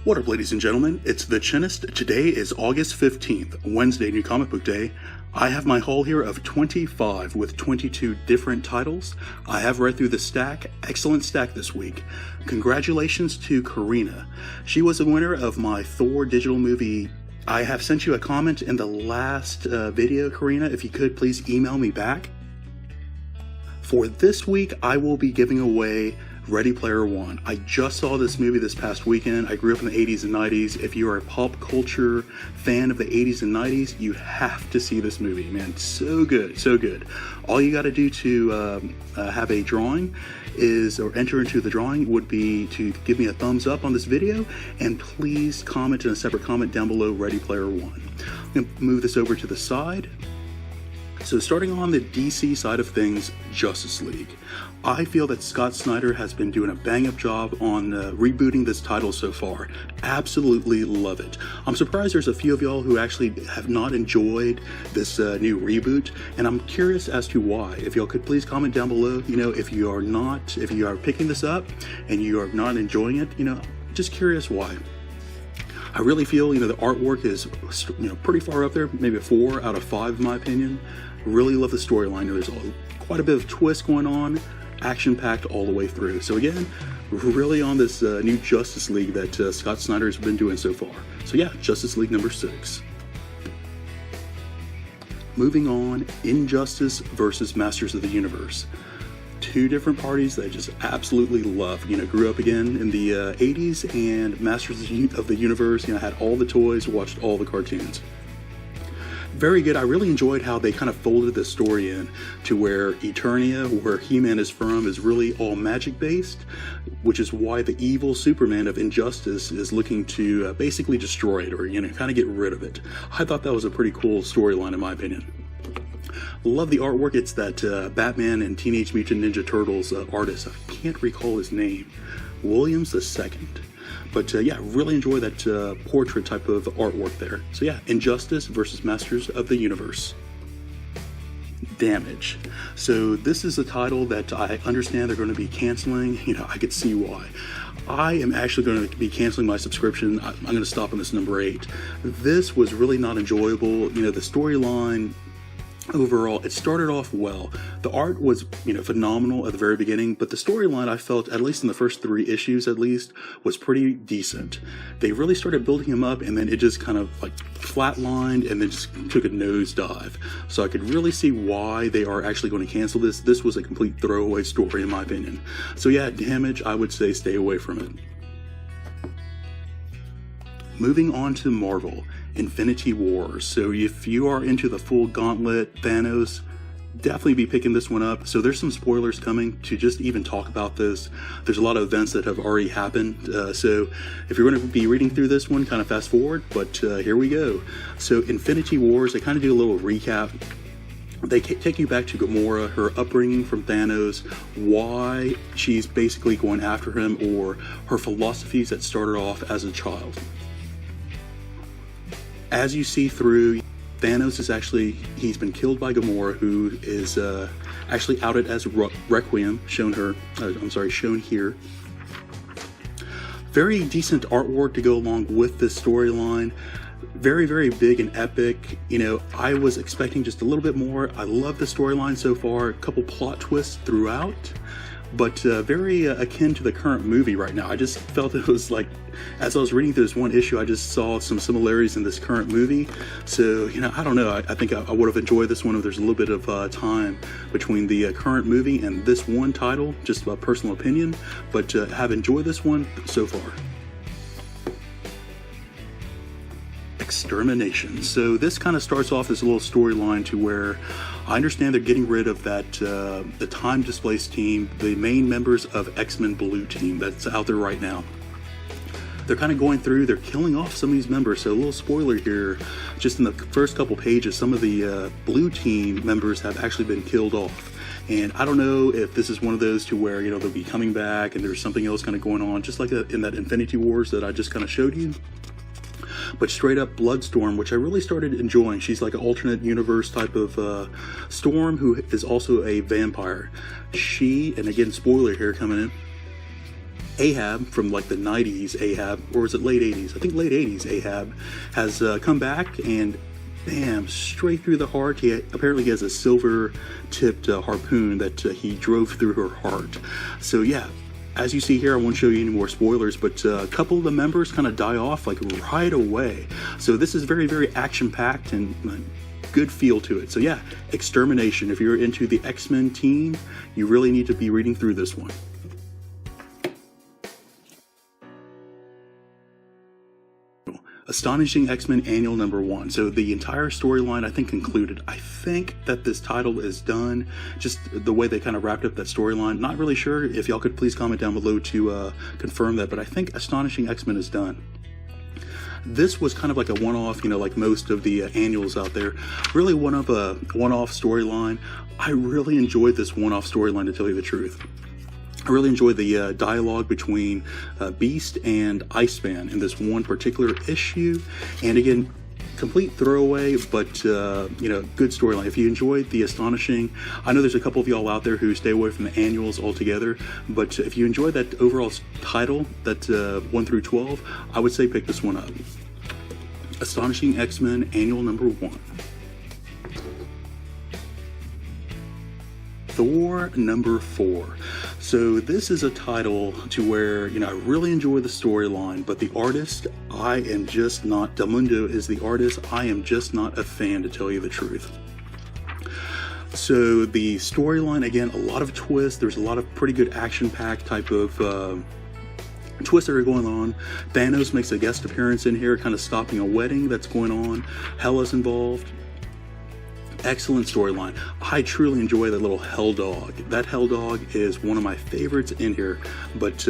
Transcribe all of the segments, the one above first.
What up, ladies and gentlemen? It's the Chinnist. Today is August 15th, Wednesday, New Comic Book Day. I have my haul here of 25 with 22 different titles. I have read through the stack. Excellent stack this week. Congratulations to Karina. She was a winner of my Thor digital movie. I have sent you a comment in the last video, Karina. If you could, please email me back. For this week, I will be giving away Ready Player One. I just saw this movie this past weekend. I grew up in the 80s and 90s. If you are a pop culture fan of the 80s and 90s, you have to see this movie, man. So good, so good. All you got to do to have a drawing or enter into the drawing would be to give me a thumbs up on this video, and please comment in a separate comment down below Ready Player One. I'm going to move this over to the side. So starting on the DC side of things, Justice League. I feel that Scott Snyder has been doing a bang-up job on rebooting this title so far. Absolutely love it. I'm surprised there's a few of y'all who actually have not enjoyed this new reboot, and I'm curious as to why. If y'all could please comment down below, if you are picking this up and you are not enjoying it, just curious why. I really feel, the artwork is, pretty far up there, maybe a 4 out of 5 in my opinion. Really love the storyline. There's quite a bit of twist going on, action-packed all the way through. So again, really on this new Justice League that Scott Snyder has been doing so far. So yeah, Justice League number 6. Moving on, Injustice versus Masters of the Universe. Two different parties that I just absolutely love. Grew up again in the 80s, and Masters of the Universe, had all the toys, watched all the cartoons. Very good. I really enjoyed how they kind of folded the story in to where Eternia, where He-Man is from, is really all magic based, which is why the evil Superman of Injustice is looking to basically destroy it, or kind of get rid of it. I thought that was a pretty cool storyline in my opinion. Love the artwork. It's that Batman and Teenage Mutant Ninja Turtles artist. I can't recall his name. Williams II. But yeah, really enjoy that portrait type of artwork there. So yeah, Injustice versus Masters of the Universe. Damage. So this is a title that I understand they're going to be canceling. I could see why. I am actually going to be canceling my subscription. I'm going to stop on this number 8. This was really not enjoyable. The storyline overall, it started off well. The art was, phenomenal at the very beginning, but the storyline, I felt, at least in the first 3 issues at least, was pretty decent. They really started building him up, and then it just kind of flatlined and then just took a nosedive. So I could really see why they are actually going to cancel this. This was a complete throwaway story in my opinion. So yeah, Damage, I would say stay away from it. Moving on to Marvel, Infinity Wars. So if you are into the full gauntlet, Thanos, definitely be picking this one up. So there's some spoilers coming to just even talk about this. There's a lot of events that have already happened. So if you're going to be reading through this one, kind of fast forward, but here we go. So Infinity Wars, they kind of do a little recap. They take you back to Gamora, her upbringing from Thanos, why she's basically going after him, or her philosophies that started off as a child. As you see through, Thanos is he's been killed by Gamora, who is actually outed as Requiem, shown here. Very decent artwork to go along with this storyline. Very, very big and epic. I was expecting just a little bit more. I love the storyline so far. A couple plot twists throughout, but very akin to the current movie right now. I just felt it was as I was reading through this one issue, I just saw some similarities in this current movie. So, I don't know. I think I would have enjoyed this one if there's a little bit of time between the current movie and this one title, just a personal opinion, but have enjoyed this one so far. Extermination. So this kind of starts off this little storyline to where I understand they're getting rid of that the time displaced team, the main members of XMen Blue Team that's out there right now. They're kind of going through, they're killing off some of these members. So a little spoiler here, just in the first couple pages, some of the Blue Team members have actually been killed off. And I don't know if this is one of those to where, they'll be coming back and there's something else kind of going on, just like in that Infinity Wars that I just kind of showed you. But straight up Bloodstorm, which I really started enjoying. She's like an alternate universe type of Storm, who is also a vampire. She, and again, spoiler here coming in, Ahab from like the 90s, Ahab, or is it late 80s? I think late 80s Ahab has come back, and bam, straight through the heart. He apparently has a silver-tipped harpoon that he drove through her heart. So yeah, as you see here, I won't show you any more spoilers, but a couple of the members kind of die off like right away. So this is very, very action-packed and good feel to it. So yeah, Extermination. If you're into the X-Men team, you really need to be reading through this one. Astonishing X-Men Annual number 1. So the entire storyline, I think, concluded. I think that this title is done. Just the way they kind of wrapped up that storyline. Not really sure. If y'all could please comment down below to confirm that. But I think Astonishing X-Men is done. This was kind of like a one-off, you know, like most of the annuals out there. Really one-off storyline. I really enjoyed this one-off storyline, to tell you the truth. I really enjoyed the dialogue between Beast and Iceman in this one particular issue. And again, complete throwaway, but you know, good storyline. If you enjoyed the Astonishing, I know there's a couple of y'all out there who stay away from the annuals altogether, but if you enjoyed that overall title, that 1 through 12, I would say pick this one up. Astonishing X-Men Annual number 1. Thor number 4. So this is a title to where, you know, I really enjoy the storyline, but the artist, I am just not, Del Mundo is the artist, I am just not a fan, to tell you the truth. So the storyline, again, a lot of twists, there's a lot of pretty good action-packed type of twists that are going on. Thanos makes a guest appearance in here, kind of stopping a wedding that's going on. Hela's involved. Excellent storyline. I truly enjoy that little Hell Dog. That Hell Dog is one of my favorites in here. But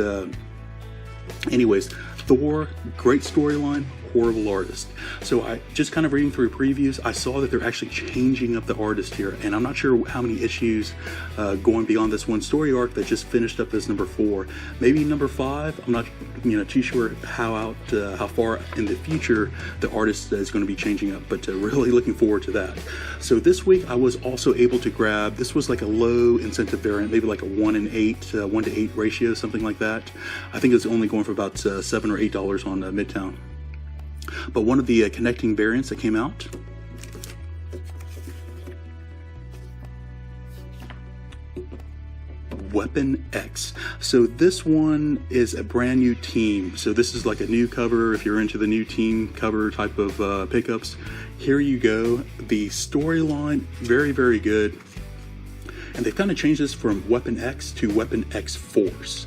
anyways, Thor, great storyline, horrible artist. So I just kind of reading through previews, I saw that they're actually changing up the artist here, and I'm not sure how many issues going beyond this one story arc that just finished up as number 4. Maybe number 5. I'm not, you know, too sure how far in the future the artist is going to be changing up, but really looking forward to that. So this week I was also able to grab, this was like a low incentive variant, maybe like a 1 to 8 ratio, something like that. I think it's only going for about $7 or $8 on Midtown. But one of the connecting variants that came out, Weapon X. So this one is a brand new team. So this is like a new cover. If you're into the new team cover type of pickups, here you go. The storyline, very, very good. And they've kind of changed this from Weapon X to Weapon X Force.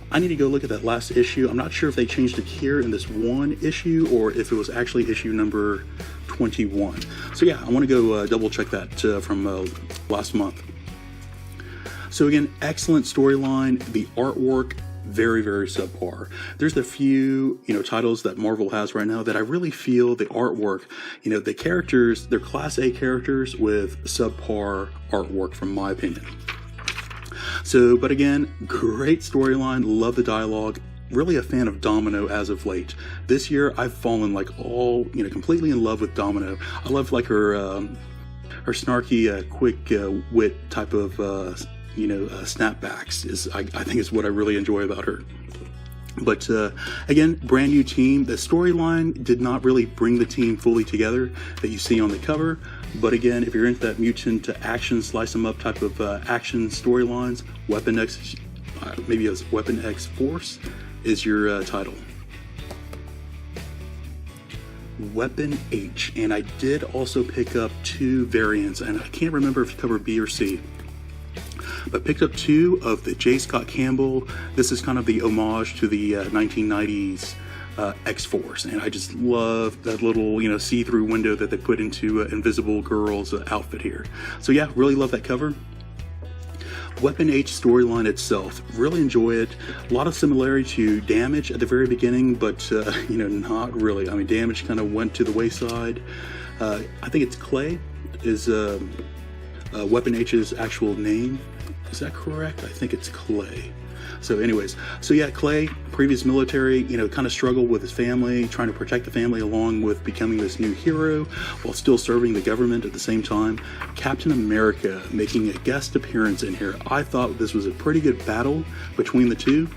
I need to go look at that last issue. I'm not sure if they changed it here in this one issue or if it was actually issue number 21. So yeah, I want to go double check that from last month. So again, excellent storyline. The artwork, very, very subpar. There's a few, you know, titles that Marvel has right now that I really feel the artwork, you know, the characters, they're Class A characters with subpar artwork, from my opinion. So, but again, great storyline, love the dialogue, really a fan of Domino as of late. This year, I've fallen like completely in love with Domino. I love like her snarky, quick wit type of, snapbacks I think is what I really enjoy about her. But again, brand new team. The storyline did not really bring the team fully together that you see on the cover. But again, if you're into that mutant action, slice them up type of action storylines, Weapon X, maybe it's Weapon X Force, is your title. Weapon H, and I did also pick up 2 variants, and I can't remember if you covered B or C. But picked up 2 of the J. Scott Campbell. This is kind of the homage to the 1990s X-Force, and I just love that little, you know, see-through window that they put into Invisible Girl's outfit here. So yeah, really love that cover. Weapon H storyline itself, really enjoy it. A lot of similarity to Damage at the very beginning, but not really. I mean, Damage kind of went to the wayside. I think it's Clay is Weapon H's actual name. Is that correct? I think it's Clay. So anyways, so yeah, Clay, previous military, kind of struggled with his family, trying to protect the family along with becoming this new hero while still serving the government at the same time. Captain America making a guest appearance in here. I thought this was a pretty good battle between the two.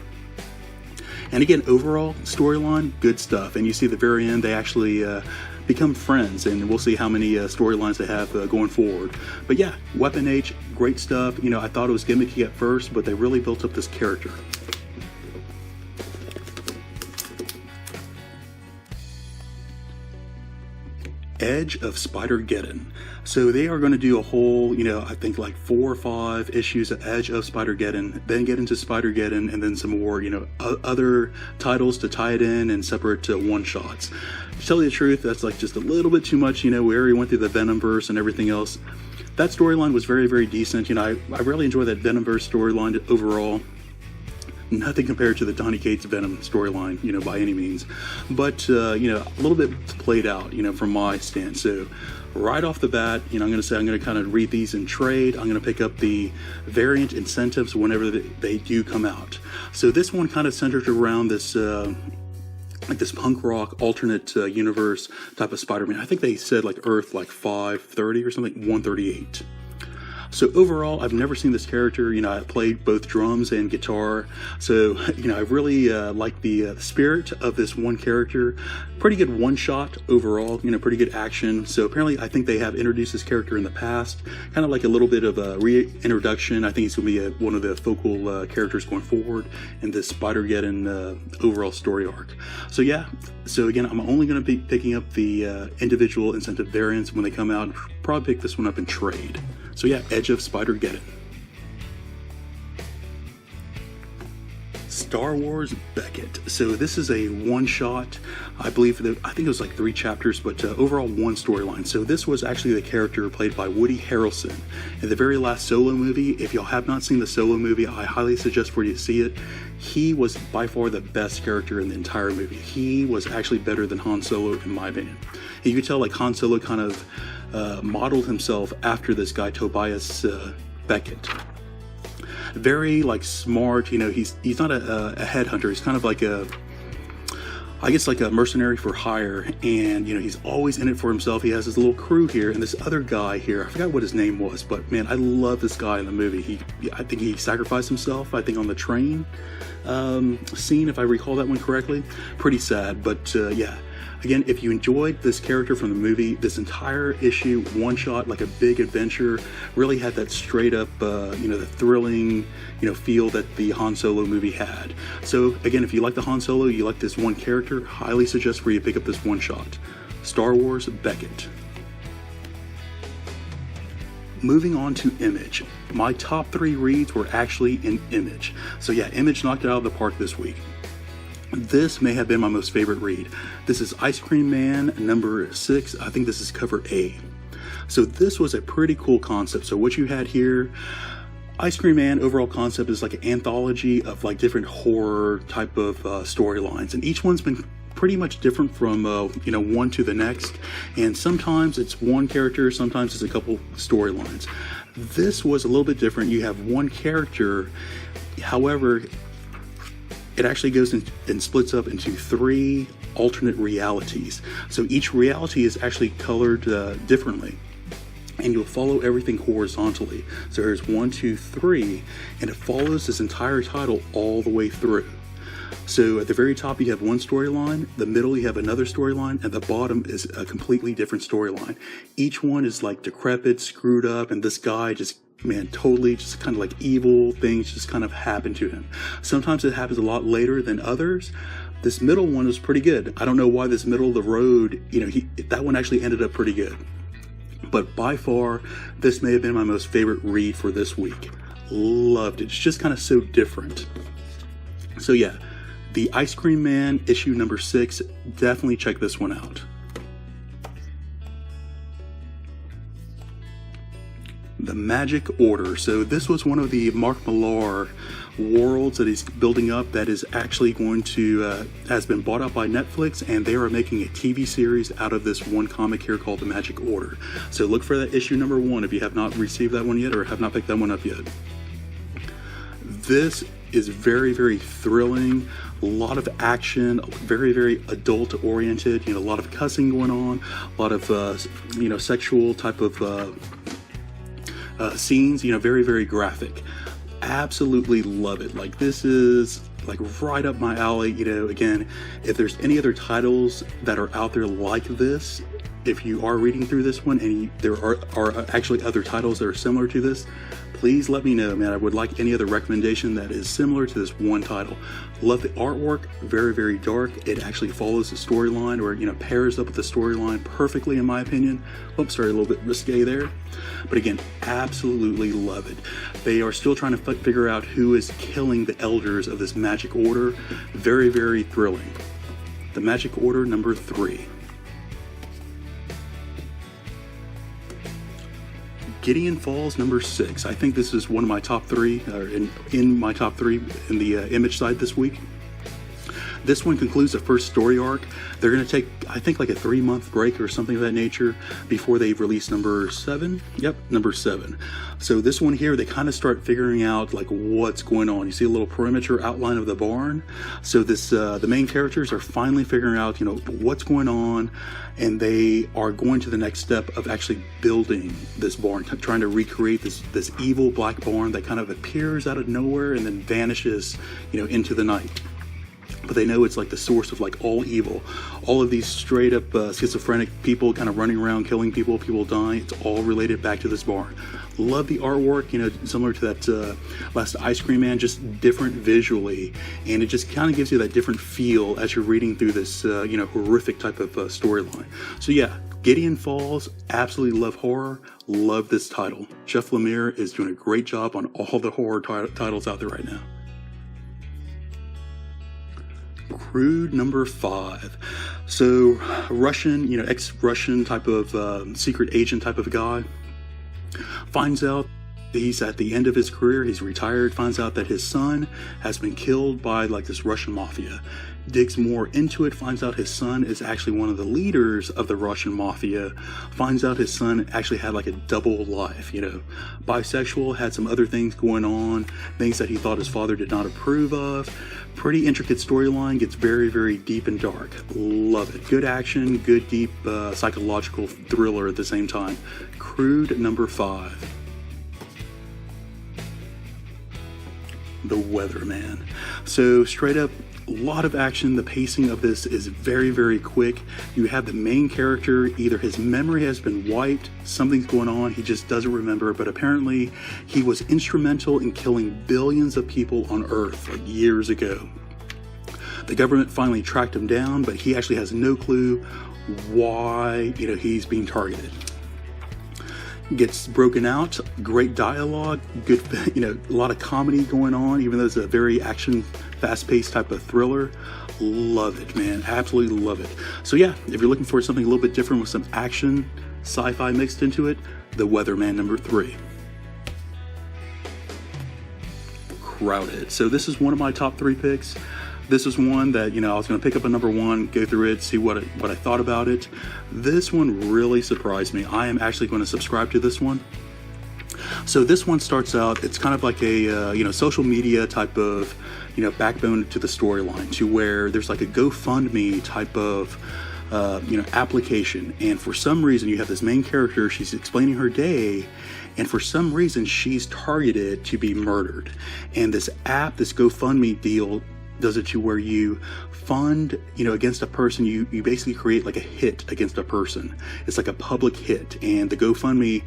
And again, overall storyline, good stuff. And you see at the very end, they actually become friends, and we'll see how many storylines they have going forward. But yeah, Weapon H, great stuff. I thought it was gimmicky at first, but they really built up this character. Edge of Spider-Geddon. So they are going to do a whole, I think like 4 or 5 issues of Edge of Spider-Geddon, then get into Spider-Geddon, and then some more, other titles to tie it in and separate one-shots. To tell you the truth, that's like just a little bit too much. We already went through the Venomverse and everything else. That storyline was very, very decent. I really enjoy that Venomverse storyline overall. Nothing compared to the Donny Cates Venom storyline, by any means. But, a little bit played out, from my stance. So, right off the bat, I'm going to kind of read these in trade. I'm going to pick up the variant incentives whenever they do come out. So, this one kind of centered around this, this punk rock alternate universe type of Spider-Man. I think they said like Earth like 530 or something, 138. So overall, I've never seen this character. I played both drums and guitar. So, I really like the spirit of this one character. Pretty good one-shot overall, pretty good action. So apparently, I think they have introduced this character in the past. Kind of like a little bit of a reintroduction. I think he's going to be one of the focal characters going forward in this Spider-Geddon overall story arc. So yeah, so again, I'm only going to be picking up the individual incentive variants when they come out. Probably pick this one up in trade. So yeah, Edge of Spider-Geddon. Star Wars Beckett. So this is a one-shot. I think it was like 3 chapters, but overall one storyline. So this was actually the character played by Woody Harrelson in the very last Solo movie. If y'all have not seen the Solo movie, I highly suggest for you to see it. He was by far the best character in the entire movie. He was actually better than Han Solo in my opinion. And you could tell like Han Solo kind of modeled himself after this guy Tobias Beckett. Very like smart, he's not a headhunter. He's kind of like like a mercenary for hire, and he's always in it for himself. He has his little crew here, and this other guy here, I forgot what his name was, but man, I love this guy in the movie. I think he sacrificed himself, I think on the train scene, if I recall that one correctly. Pretty sad, but yeah. Again, if you enjoyed this character from the movie, this entire issue, one shot, like a big adventure, really had that straight up, the thrilling, feel that the Han Solo movie had. So again, if you like the Han Solo, you like this one character, highly suggest for you to pick up this one shot. Star Wars Beckett. Moving on to Image. My top 3 reads were actually in Image. So yeah, Image knocked it out of the park this week. This may have been my most favorite read. This is Ice Cream Man number 6. I think this is cover A. So this was a pretty cool concept. So what you had here, Ice Cream Man overall concept is like an anthology of like different horror type of storylines, and each one's been pretty much different from one to the next. And sometimes it's one character, sometimes it's a couple storylines. This was a little bit different. You have one character, however, it actually goes and splits up into 3 alternate realities. So each reality is actually colored differently, and you'll follow everything horizontally. So there's 1, 2, 3, and it follows this entire title all the way through. So at the very top you have one storyline, the middle you have another storyline, and the bottom is a completely different storyline. Each one is like decrepit, screwed up, and this guy just totally just kind of like evil things just kind of happen to him. Sometimes it happens a lot later than others. This middle one was pretty good. I don't know why this middle of the road, that one actually ended up pretty good. But by far, this may have been my most favorite read for this week. Loved it. It's just kind of so different. So yeah, the Ice Cream Man issue number 6, definitely check this one out. The Magic Order. So this was one of the Mark Millar worlds that he's building up that is actually going to, has been bought out by Netflix, and they are making a TV series out of this one comic here called The Magic Order. So look for that issue number 1 if you have not received that one yet or have not picked that one up yet. This is very, very thrilling. A lot of action, very, very adult oriented, a lot of cussing going on, a lot of, sexual type of scenes, very, very graphic. Absolutely love it. Like this is like right up my alley. You know, again, if there's any other titles that are out there like this, if you are reading through this one and there are actually other titles that are similar to this, please let me know, man. I would like any other recommendation that is similar to this one title. Love the artwork, very, very dark. It actually follows the storyline, or, you know, pairs up with the storyline perfectly, in my opinion. Oops, sorry, a little bit risque there. But again, absolutely love it. They are still trying to figure out who is killing the elders of this magic order. Very, very thrilling. The Magic Order number 3. Gideon Falls number 6. I think this is one of my top 3, or in my top 3 in the image side this week. This one concludes the first story arc. They're going to take, I think, like a 3-month break or something of that nature before they release number 7. Yep, number 7. So this one here, they kind of start figuring out like what's going on. You see a little perimeter outline of the barn. So this, the main characters are finally figuring out, you know, what's going on, and they are going to the next step of actually building this barn, trying to recreate this evil black barn that kind of appears out of nowhere and then vanishes, you know, into the night. But they know it's like the source of like all evil. All of these straight up schizophrenic people kind of running around killing people, people dying. It's all related back to this barn. Love the artwork, you know, similar to that last Ice Cream Man, just different visually. And it just kind of gives you that different feel as you're reading through this, you know, horrific type of storyline. So yeah, Gideon Falls, absolutely love horror. Love this title. Jeff Lemire is doing a great job on all the horror titles out there right now. Crude number 5. So Russian, you know, ex-Russian type of secret agent type of guy finds out he's at the end of his career, he's retired, finds out that his son has been killed by like this Russian mafia. Digs more into it, finds out his son is actually one of the leaders of the Russian mafia, finds out his son actually had like a double life, you know, bisexual, had some other things going on, things that he thought his father did not approve of. Pretty intricate storyline, gets very, very deep and dark. Love it. Good action, good deep psychological thriller at the same time. Crude number 5. The Weatherman. So straight up, a lot of action. The pacing of this is very, very quick. You have the main character, either his memory has been wiped, something's going on, he just doesn't remember, but apparently he was instrumental in killing billions of people on Earth like years ago. The government finally tracked him down, but he actually has no clue why, you know, he's being targeted. Gets broken out, great dialogue, good, you know, a lot of comedy going on, even though it's a very action, fast-paced type of thriller. Love it, man. Absolutely love it. So yeah, if you're looking for something a little bit different with some action, sci-fi mixed into it, The Weatherman number 3. Crowded. So this is one of my top 3 picks. This is one that, you know, I was going to pick up a number 1, go through it, see what I thought about it. This one really surprised me. I am actually going to subscribe to this one. So this one starts out, it's kind of like a, you know, social media type of, you know, backbone to the storyline, to where there's like a GoFundMe type of, you know, application. And for some reason, you have this main character, she's explaining her day, and for some reason, she's targeted to be murdered. And this app, this GoFundMe deal, does it to where you fund, you know, against a person. You basically create like a hit against a person. It's like a public hit, and the GoFundMe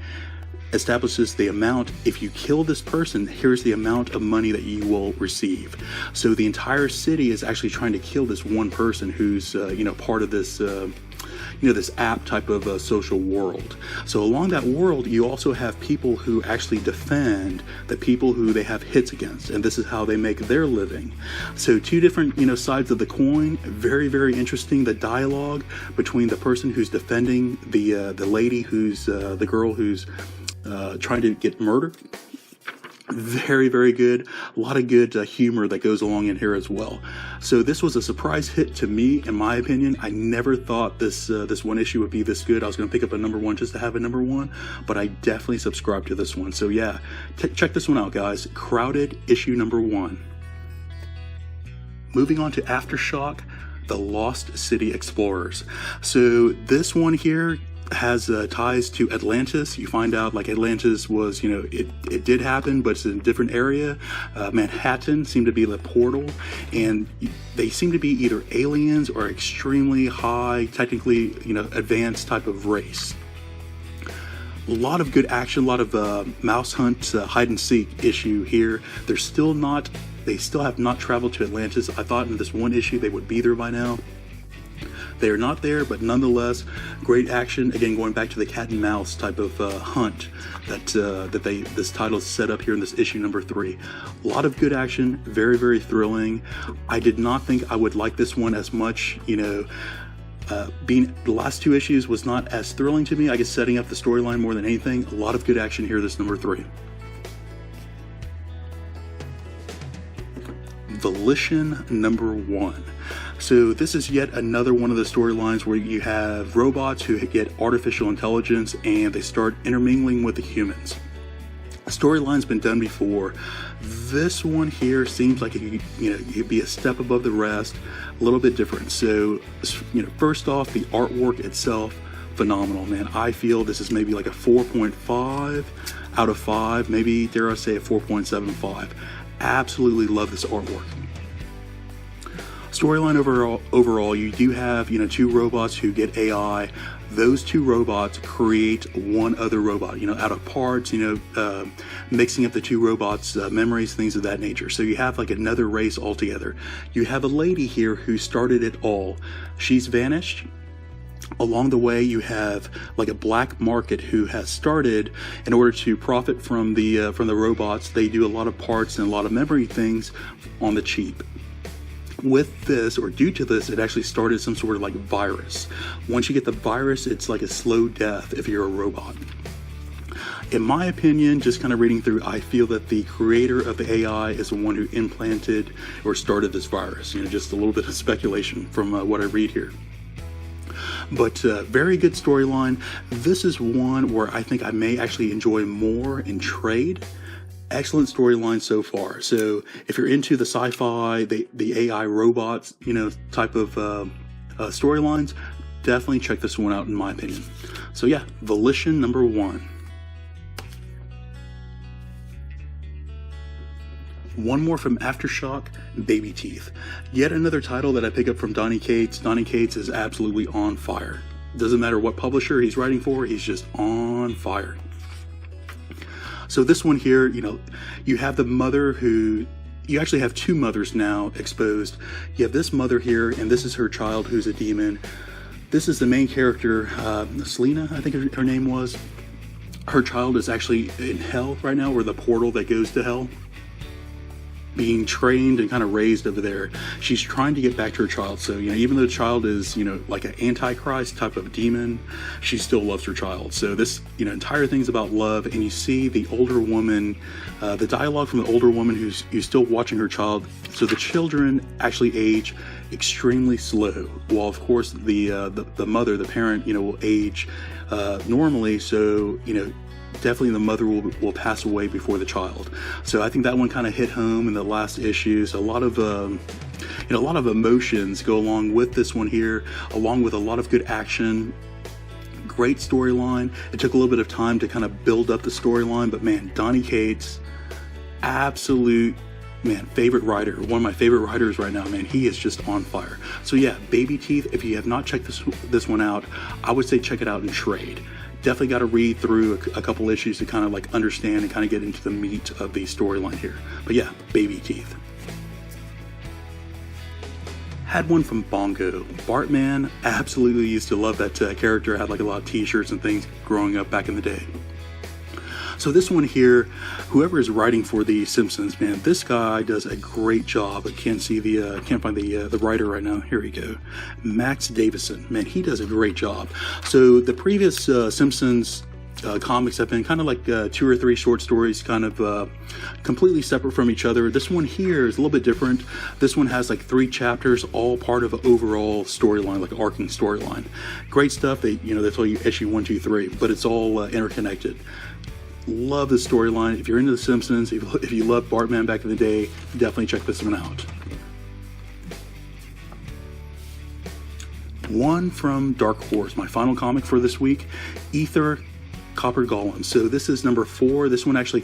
establishes the amount. If you kill this person, here's the amount of money that you will receive. So the entire city is actually trying to kill this one person who's, you know, part of this, you know, this app type of social world. So along that world, you also have people who actually defend the people who they have hits against, and this is how they make their living. So 2 different, you know, sides of the coin. Very, very interesting. The dialogue between the person who's defending the lady who's the girl who's trying to get murdered. Very, very good. A lot of good humor that goes along in here as well. So this was a surprise hit to me, in my opinion. I never thought this one issue would be this good. I was going to pick up a number 1 just to have a number 1, but I definitely subscribed to this one. So yeah, check this one out, guys. Crowded issue number 1. Moving on to Aftershock, The Lost City Explorers. So this one here, has ties to Atlantis. You find out like Atlantis was, it did happen, but it's in a different area. Manhattan seemed to be the portal, and they seem to be either aliens or extremely high, technically, advanced type of race. A lot of good action, a lot of mouse hunt, hide and seek issue here. They still have not traveled to Atlantis. I thought in this one issue they would be there by now. They are not there, but nonetheless, great action. Again, going back to the cat and mouse type of hunt that this title is set up here in this issue number 3. A lot of good action, very, very thrilling. I did not think I would like this one as much. Being the last 2 issues was not as thrilling to me. I guess setting up the storyline more than anything. A lot of good action here. This number 3. Volition number 1. So this is yet another one of the storylines where you have robots who get artificial intelligence and they start intermingling with the humans. The storyline's been done before. This one here seems like it could be a step above the rest, a little bit different. So, first off, the artwork itself, phenomenal, man. I feel this is maybe like a 4.5 out of 5, maybe dare I say a 4.75. Absolutely love this artwork. Storyline overall, you do have 2 robots who get AI. Those 2 robots create one other robot, out of parts, mixing up the 2 robots' memories, things of that nature. So you have like another race altogether. You have a lady here who started it all. She's vanished. Along the way, you have like a black market who has started in order to profit from the robots. They do a lot of parts and a lot of memory things on the cheap. With this, or due to this, it actually started some sort of like virus. Once you get the virus, it's like a slow death if you're a robot. In my opinion, just kind of reading through, I feel that the creator of the AI is the one who implanted or started this virus. Just a little bit of speculation from what I read here. But very good storyline. This is one where I think I may actually enjoy more in trade. Excellent storyline so far. So if you're into the sci-fi, the AI robots, type of storylines, definitely check this one out in my opinion. So yeah, Volition number 1. One more from Aftershock, Baby Teeth. Yet another title that I pick up from Donny Cates. Donny Cates is absolutely on fire. Doesn't matter what publisher he's writing for, he's just on fire. So this one here, you have the mother who, you actually have 2 mothers now exposed. You have this mother here, and this is her child who's a demon. This is the main character, Selena, I think her name was. Her child is actually in hell right now, or the portal that goes to hell, being trained and kind of raised over there. She's trying to get back to her child. So, even though the child is, like an antichrist type of demon, she still loves her child. So this, entire thing's about love. And you see the older woman, the dialogue from the older woman who's still watching her child. So the children actually age extremely slow, while of course the mother, the parent, will age normally. So, definitely the mother will pass away before the child. So I think that one kind of hit home in the last issue. So a lot of a lot of emotions go along with this one here, along with a lot of good action. Great storyline. It took a little bit of time to kind of build up the storyline, but man, Donny Cates, absolute favorite writer, one of my favorite writers right now, man. He is just on fire. So yeah, Baby Teeth, if you have not checked this one out, I would say check it out in trade. Definitely got to read through a couple issues to kind of like understand and kind of get into the meat of the storyline here. But yeah, Baby Teeth. Had one from Bongo. Bart Man, absolutely used to love that character. Had like a lot of t-shirts and things growing up back in the day. So this one here, whoever is writing for The Simpsons, man, this guy does a great job. I can't find the writer right now. Here we go. Max Davison, man, he does a great job. So the previous Simpsons comics have been kind of like 2 or 3 short stories, kind of completely separate from each other. This one here is a little bit different. This one has like 3 chapters, all part of an overall storyline, like an arcing storyline. Great stuff. They tell you issue 1, 2, 3, but it's all interconnected. Love the storyline. If you're into The Simpsons, if you loved Bartman back in the day, definitely check this one out. one from Dark Horse, my final comic for this week, Ether Copper Golem. So this is number 4. This one actually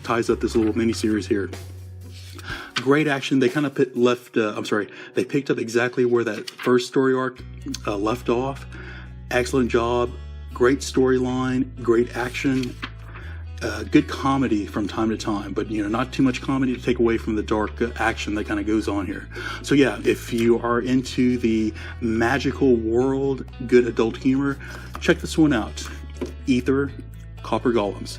ties up this little mini-series here. Great action. They kind of they picked up exactly where that first story arc left off. Excellent job. Great storyline. Great action. Good comedy from time to time, but not too much comedy to take away from the dark action that kind of goes on here. So yeah, if you are into the magical world, good adult humor, check this one out. Ether Copper Golems.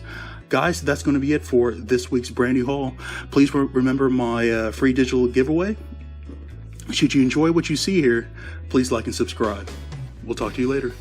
Guys, that's going to be it for this week's brand new haul. Please remember my free digital giveaway. Should you enjoy what you see here, please like and subscribe. We'll talk to you later.